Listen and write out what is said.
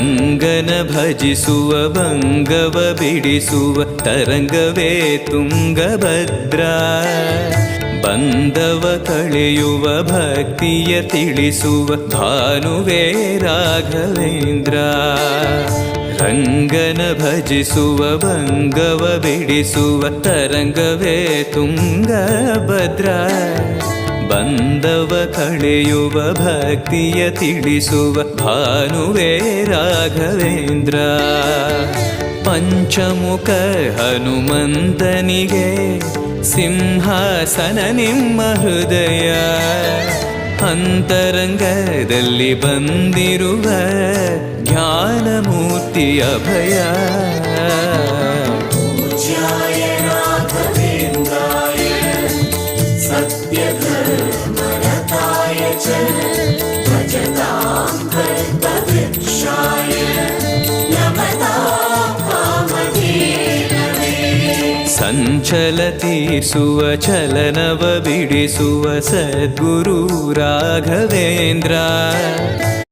ರಂಗನ ಭಜಿಸುವ ಭಂಗವ ಬಿಡಿಸುವ ತರಂಗವೇ ತುಂಗಭದ್ರಾ. ಬಂಧವ ಕಳೆಯುವ ಭಕ್ತಿಯ ತಿಳಿಸುವ ಭಾನುವೇ ರಾಘವೇಂದ್ರ. ರಂಗನ ಭಜಿಸುವ ಭಂಗವ ಬಿಡಿಸುವ ತರಂಗವೇ ತುಂಗಭದ್ರಾ. ಬಂಧವ ಕಳೆಯುವ ಭಕ್ತಿಯ ತಿಳಿಸುವ ಭಾನುವೇ ರಾಘವೇಂದ್ರ. ಪಂಚಮುಖ ಹನುಮಂತನಿಗೆ ಸಿಂಹಾಸನ ನಿಮ್ಮ ಹೃದಯ. ಅಂತರಂಗದಲ್ಲಿ ಬಂದಿರುವ ಜ್ಞಾನಮೂರ್ತಿ ಅಭಯ. ಪೂಜ್ಯಾಯ ರಾಘವೇಂದ್ರಾಯ ಸತ್ಯಧರ್ಮರತಾಯ ಚ ಭಜತಾಂ ಕಲ್ಪವೃಕ್ಷಾಯ ನಮತಾಂ ಕಾಮಧೇನವೇ. ಸಂಚಲ ತೀರಿಸುವ ಚಲನವ ಬಿಡಿಸುವ ಸದ್ಗುರು ರಾಘವೇಂದ್ರ.